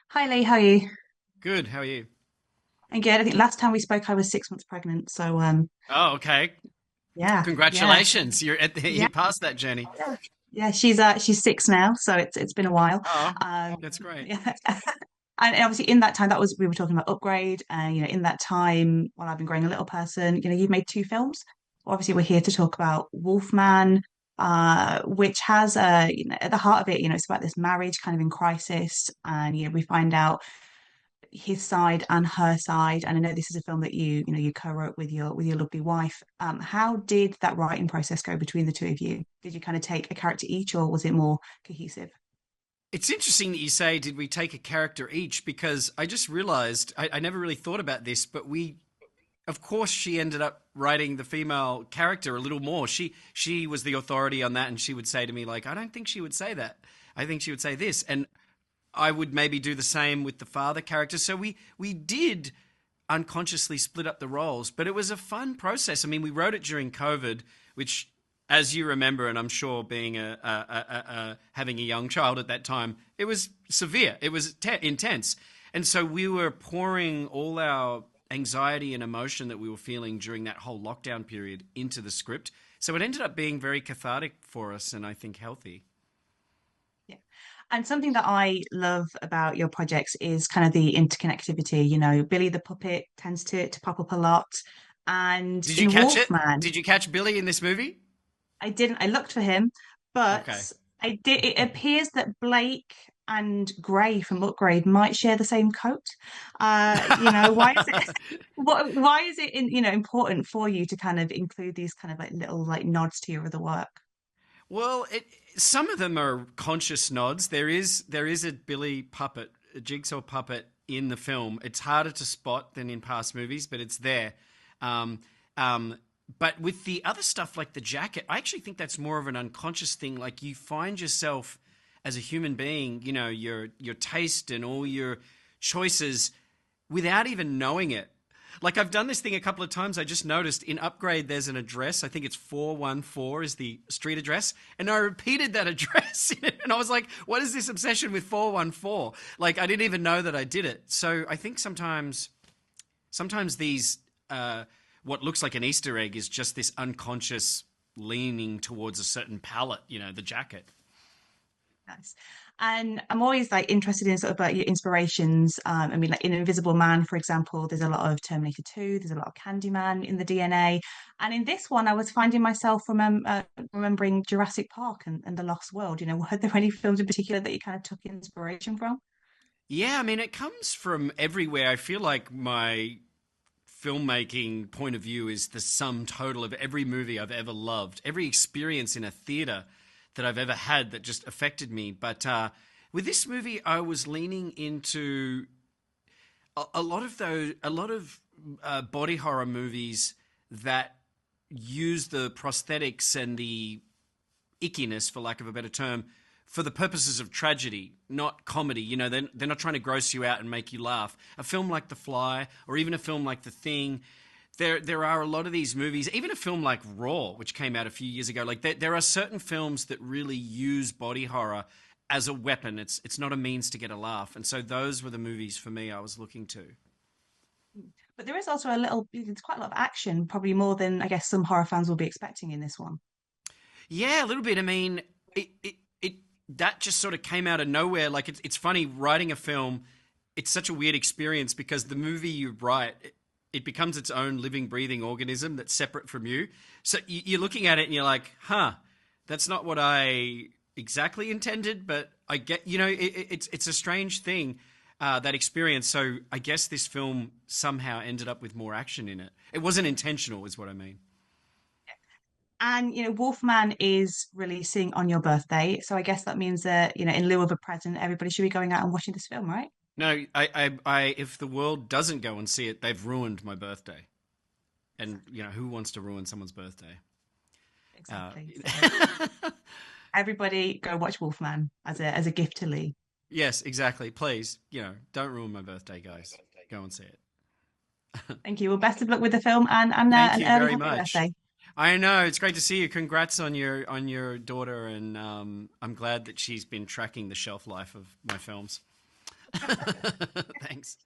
Hi Lee, how are you? Good. How are you? I'm good. I think last time we spoke, I was 6 months pregnant. So Oh, okay. yeah, yeah, Congratulations. yeah, You're past that journey. yeah. She's six now, so it's been a while. Oh, Um, that's great. yeah, and obviously in that time, that was we were talking about upgrade, and in that time while I've been growing a little person, you've made two films. Obviously, we're here to talk about Wolfman, which has at the heart of it, it's about this marriage kind of in crisis, and we find out his side and her side. And I know this is a film that you co-wrote with your lovely wife. How did that writing process go between the two of you? Did you kind of take a character each, or was it more cohesive? It's interesting that you say, did we take a character each? Because I just realized I never really thought about this, but of course, she ended up writing the female character a little more. She was the authority on that, and she would say to me, like, I don't think she would say that. I think she would say this. And I would maybe do the same with the father character. So we did unconsciously split up the roles, but it was a fun process. I mean, we wrote it during COVID, which, as you remember, and I'm sure being having a young child at that time, it was severe. It was intense, and so we were pouring all our anxiety and emotion that we were feeling during that whole lockdown period into the script. So it ended up being very cathartic for us, and I think healthy. Yeah. And something that I love about your projects is kind of the interconnectivity. Billy the puppet tends to pop up a lot. And Did you in catch it? Wolfman, Did you catch Billy in this movie? I didn't. I looked for him, but Okay. I did. It appears that Blake and Gray from Upgrade might share the same coat. Why is it? Why is it important for you to kind of include these kind of like little like nods to your other work? Well, some of them are conscious nods. There is a Billy puppet, a jigsaw puppet in the film. It's harder to spot than in past movies, but it's there. Um, um, but with the other stuff like the jacket, I actually think that's more of an unconscious thing. Like you find yourself as a human being, your taste and all your choices without even knowing it. Like I've done this thing a couple of times. I just noticed in Upgrade there's an address. I think it's 414 is the street address. And I repeated that address and I was like, what is this obsession with 414? Like I didn't even know that I did it. So I think sometimes these what looks like an Easter egg is just this unconscious leaning towards a certain palette, the jacket. Nice. And I'm always like interested in sort of like your inspirations. I mean, like in Invisible Man, for example, there's a lot of Terminator 2, there's a lot of Candyman in the DNA. And in this one, I was finding myself remembering Jurassic Park and The Lost World. Were there any films in particular that you kind of took inspiration from? Yeah, I mean, it comes from everywhere. I feel like my filmmaking point of view is the sum total of every movie I've ever loved, every experience in a theater that I've ever had that just affected me. But with this movie, I was leaning into a lot of body horror movies that use the prosthetics and the ickiness, for lack of a better term, for the purposes of tragedy, not comedy. They're not trying to gross you out and make you laugh. A film like The Fly, or even a film like The Thing, there are a lot of these movies, even a film like Raw, which came out a few years ago. Like there are certain films that really use body horror as a weapon. It's not a means to get a laugh, and so those were the movies for me I was looking to. But there is also there's quite a lot of action, probably more than I guess some horror fans will be expecting in this one. Yeah, a little bit. I mean, it that just sort of came out of nowhere. Like it's funny writing a film. It's such a weird experience because the movie you write, it becomes its own living, breathing organism that's separate from you. So you're looking at it and you're like, huh, that's not what I exactly intended, but I get, it's a strange thing. That experience. So I guess this film somehow ended up with more action in it. It wasn't intentional, is what I mean. And Wolfman is releasing on your birthday, so I guess that means that in lieu of a present, everybody should be going out and watching this film, right? No, if the world doesn't go and see it, they've ruined my birthday. And Exactly. who wants to ruin someone's birthday? Uh, Exactly. So everybody go watch Wolfman as a gift to Lee. yes, exactly. Please, don't ruin my birthday, guys. Go and see it. Thank you. Well, best of luck with the film and Thank an you early very happy much. birthday. I know it's great to see you. Congrats on your daughter, and I'm glad that she's been tracking the shelf life of my films. Thanks.